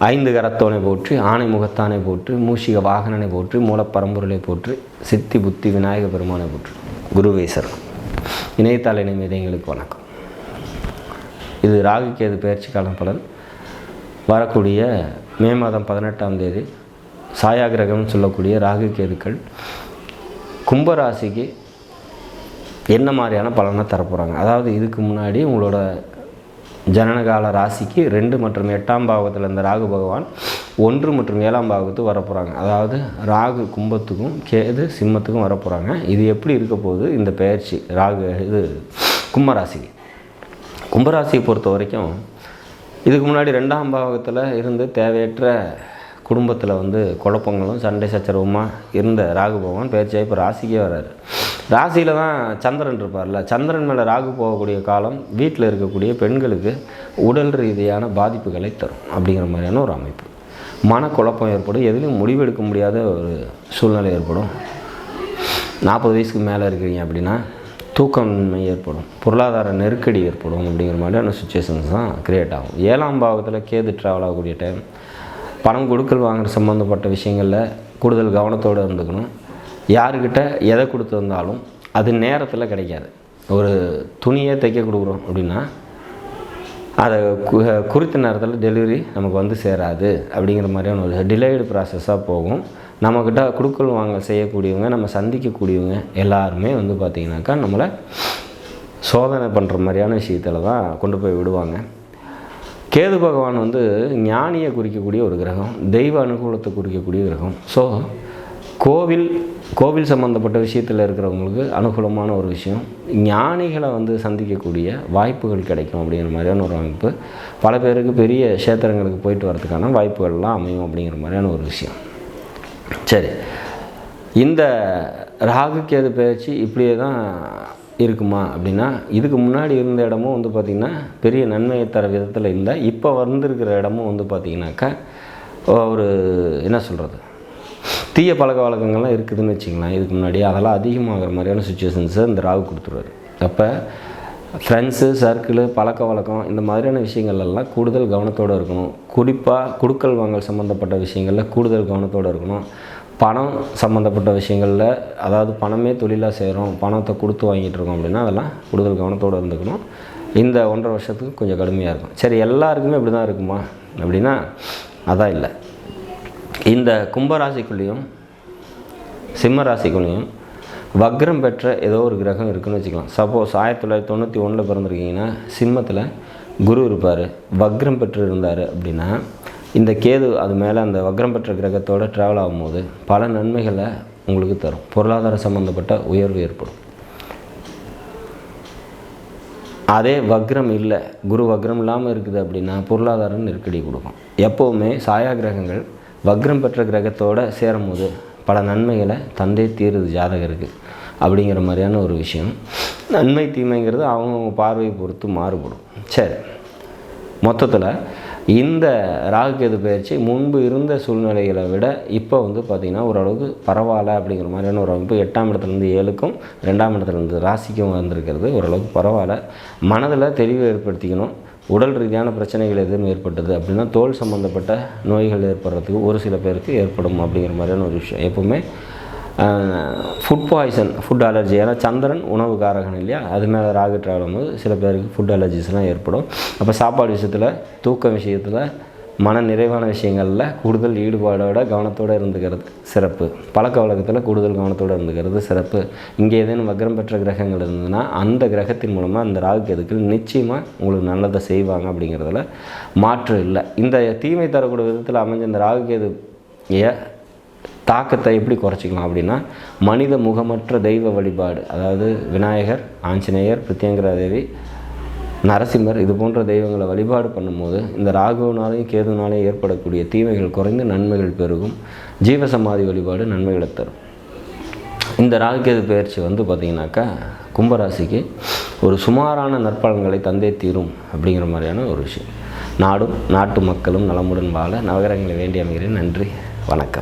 ஐந்து கரத்தோனை போற்றி, ஆணை முகத்தானை போற்றி, மூஷிக வாகனனை போற்றி, மூலப்பரம்பொருளை போற்றி, சித்தி புத்தி விநாயக பெருமானை போற்றி. குருவேசர் இணையத்தாள் இணையங்களுக்கு வணக்கம். இது ராகு கேது பெயர்ச்சி காலம் பலன். வரக்கூடிய மே மாதம் 18ஆம் தேதி சாயாகிரகம்னு சொல்லக்கூடிய ராகு கேதுக்கள் கும்பராசிக்கு என்ன மாதிரியான பலனை தரப்போகிறாங்க. அதாவது இதுக்கு முன்னாடி உங்களோட ஜனனகால ராசிக்கு 2 மற்றும் 8ஆம் பாவத்தில் இந்த ராகு பகவான் 1 மற்றும் 7ஆம் பாவத்துக்கு வரப்போகிறாங்க. அதாவது ராகு கும்பத்துக்கும் கேது சிம்மத்துக்கும் வரப்போகிறாங்க. இது எப்படி இருக்க போகுது இந்த பெயர்ச்சி ராகு இது கும்பராசிக்கு. கும்பராசியை பொறுத்த வரைக்கும் இதுக்கு முன்னாடி 2ஆம் பாவத்தில் இருந்து தேவையற்ற குடும்பத்தில் குழப்பங்களும் சண்டை சச்சரவுமா இருந்த ராகு பகவான் பெயர்ச்சியாக இப்போ ராசிக்கே வர்றாரு. ராசியில் தான் சந்திரன் இருப்பார்ல, சந்திரன் மேலே ராகு போகக்கூடிய காலம் வீட்டில் இருக்கக்கூடிய பெண்களுக்கு உடல் ரீதியான பாதிப்புகளை தரும் அப்படிங்கிற மாதிரியான ஒரு அமைப்பு. மனக்குழப்பம் ஏற்படும், எதுலையும் முடிவெடுக்க முடியாத ஒரு சூழ்நிலை ஏற்படும். 40 வயசுக்கு மேலே இருக்கிறீங்க அப்படின்னா தூக்கமின்மை ஏற்படும், பொருளாதார நெருக்கடி ஏற்படும் அப்படிங்கிற மாதிரியான சுச்சுவேஷன்ஸ் தான் க்ரியேட் ஆகும். 7ஆம் பாவத்தில் கேது ட்ராவல் ஆகக்கூடிய டைம் பணம் கொடுக்கல் வாங்குற சம்மந்தப்பட்ட விஷயங்களில் கூடுதல் கவனத்தோடு இருந்துக்கணும். யாருக்கிட்ட எதை கொடுத்துருந்தாலும் அது நேரத்தில் கிடைக்காது. ஒரு துணியை தைக்க கொடுக்குறோம் அப்படின்னா அதை குறித்த நேரத்தில் டெலிவரி நமக்கு சேராது அப்படிங்கிற மாதிரியான ஒரு டிலேடு ப்ராசஸாக போகும். நம்மக்கிட்ட கொடுக்கல் வாங்க செய்யக்கூடியவங்க, நம்ம சந்திக்கக்கூடியவங்க எல்லாருமே பார்த்திங்கனாக்கா நம்மளை சோதனை பண்ணுற மாதிரியான விஷயத்தில் தான் கொண்டு போய் விடுவாங்க. கேது பகவான் ஞானியை குறிக்கக்கூடிய ஒரு கிரகம், தெய்வ அனுகூலத்தை குறிக்கக்கூடிய கிரகம். ஸோ கோவில் சம்மந்தப்பட்ட விஷயத்தில் இருக்கிறவங்களுக்கு அனுகூலமான ஒரு விஷயம். ஞானிகளை சந்திக்கக்கூடிய வாய்ப்புகள் கிடைக்கும் அப்படிங்கிற மாதிரியான ஒரு அமைப்பு. பல பேருக்கு பெரிய க்ஷேத்திரங்களுக்கு போயிட்டு வரதுக்கான வாய்ப்புகள்லாம் அமையும் அப்படிங்கிற மாதிரியான ஒரு விஷயம். சரி, இந்த ராகு கேது பெயர்ச்சி இப்படியே தான் இருக்குமா அப்படின்னா, இதுக்கு முன்னாடி இருந்த இடமும் பார்த்திங்கன்னா பெரிய நன்மையை தர விதத்தில் இல்லை. இப்போ வந்திருக்கிற இடமும் பார்த்திங்கனாக்கா ஒரு என்ன சொல்கிறது, தீய பழக்க வழக்கங்கள்லாம் இருக்குதுன்னு வச்சிங்களேன். இதுக்கு முன்னாடி அதெல்லாம் அதிகமாகிற மாதிரியான சுச்சுவேஷன்ஸை இந்த ராகு கொடுத்துருவாரு. அப்போ ஃப்ரெண்ட்ஸு சர்க்கிளு பழக்க வழக்கம் இந்த மாதிரியான விஷயங்கள்லாம் கூடுதல் கவனத்தோடு இருக்கணும். குறிப்பாக கொடுக்கல் வாங்கல் சம்மந்தப்பட்ட விஷயங்களில் கூடுதல் கவனத்தோடு இருக்கணும். பணம் சம்மந்தப்பட்ட விஷயங்களில், அதாவது பணமே தொழிலாக செய்கிறோம், பணத்தை கொடுத்து வாங்கிட்டு இருக்கோம் அப்படின்னா அதெல்லாம் கூடுதல் கவனத்தோடு இருந்துக்கணும். இந்த 1.5 வருஷத்துக்கு கொஞ்சம் கடுமையாக இருக்கும். சரி, எல்லாருக்குமே இப்படி தான் இருக்குமா அப்படின்னா அதான் இல்லை. இந்த கும்பராசிக்குள்ளேயும் சிம்ம ராசிக்குள்ளேயும் வக்ரம் பெற்ற ஏதோ ஒரு கிரகம் இருக்குதுன்னு வச்சுக்கலாம். சப்போஸ் 1991 பிறந்திருக்கீங்கன்னா சிம்மத்தில் குரு இருப்பார், வக்ரம் பெற்று இருந்தார் அப்படின்னா இந்த கேது அது மேலே அந்த வக்ரம் பெற்ற கிரகத்தோடு ட்ராவல் ஆகும்போது பல நன்மைகளை உங்களுக்கு தரும். பொருளாதார சம்மந்தப்பட்ட உயர்வு ஏற்படும். அதே வக்ரம் இல்லை, குரு வக்ரம் இல்லாமல் இருக்குது அப்படின்னா பொருளாதார நெருக்கடி கொடுக்கும். எப்போவுமே சாயா கிரகங்கள் வக்ரம் பெற்ற கிரகத்தோடு சேரும்போது பல நன்மைகளை தந்தே தீருது ஜாதகருக்கு அப்படிங்கிற மாதிரியான ஒரு விஷயம். நன்மை தீமைங்கிறது அவங்கவுங்க பார்வையை பொறுத்து மாறுபடும். சரி, மொத்தத்தில் இந்த ராகு கேது பெயர்ச்சி முன்பு இருந்த சூழ்நிலைகளை விட இப்போ பார்த்திங்கன்னா ஓரளவுக்கு பரவாயில்ல அப்படிங்கிற மாதிரியான ஒரு அமைப்பு. 8ஆம் இடத்துலேருந்து 7க்கும் 2ஆம் இடத்துலேருந்து ராசிக்கும் வந்திருக்கிறது ஓரளவுக்கு பரவாயில்ல. மனதில் தெளிவு ஏற்படுத்திக்கணும். உடல் ரீதியான பிரச்சனைகள் எதுவும் ஏற்பட்டது அப்படின்னா தோல் சம்மந்தப்பட்ட நோய்கள் ஏற்படுறதுக்கு ஒரு சில பேருக்கு ஏற்படும் அப்படிங்கிற மாதிரியான ஒரு விஷயம். எப்போவுமே ஃபுட் பாய்சன், ஃபுட் அலர்ஜி, ஏன்னா சந்திரன் உணவு காரகன் இல்லையா, அது மேலே ராகு ட்ராவல் ஆகும்போது சில பேருக்கு ஃபுட் அலர்ஜிஸ்லாம் ஏற்படும். அப்போ சாப்பாடு விஷயத்தில், தூக்க விஷயத்தில், மன நிறைவான விஷயங்களில் கூடுதல் ஈடுபாடோட கவனத்தோடு இருந்துக்கிறது சிறப்பு. பழக்க வழக்கத்தில் கூடுதல் கவனத்தோடு இருந்துக்கிறது சிறப்பு. இங்கே ஏதேனும் வக்ரம் பெற்ற கிரகங்கள் இருந்ததுன்னா அந்த கிரகத்தின் மூலமாக அந்த ராகு கேதுக்கள் நிச்சயமாக உங்களுக்கு நல்லதை செய்வாங்க அப்படிங்கிறதுல மாற்று இல்லை. இந்த தீமை தரக்கூடிய விதத்தில் அமைஞ்ச இந்த ராகு கேது தாக்கத்தை எப்படி குறைச்சிக்கலாம் அப்படின்னா, மனித முகமற்ற தெய்வ வழிபாடு, அதாவது விநாயகர், ஆஞ்சநேயர், பிரித்யங்கரா தேவி, நரசிம்மர், இது போன்ற தெய்வங்களை வழிபாடு பண்ணும்போது இந்த ராகுனாலையும் கேதுனாலையும் ஏற்படக்கூடிய தீமைகள் குறைந்து நன்மைகள் பெருகும். ஜீவசமாதி வழிபாடு நன்மைகளை தரும். இந்த ராகு கேது பெயர்ச்சி பார்த்திங்கனாக்கா கும்பராசிக்கு ஒரு சுமாரான நற்பலன்களை தந்தே தீரும் அப்படிங்கிற மாதிரியான ஒரு விஷயம். நாடும் நாட்டு மக்களும் நலமுடன் வாழ நவகிரகங்களை வேண்டி அமைகிறேன். நன்றி, வணக்கம்.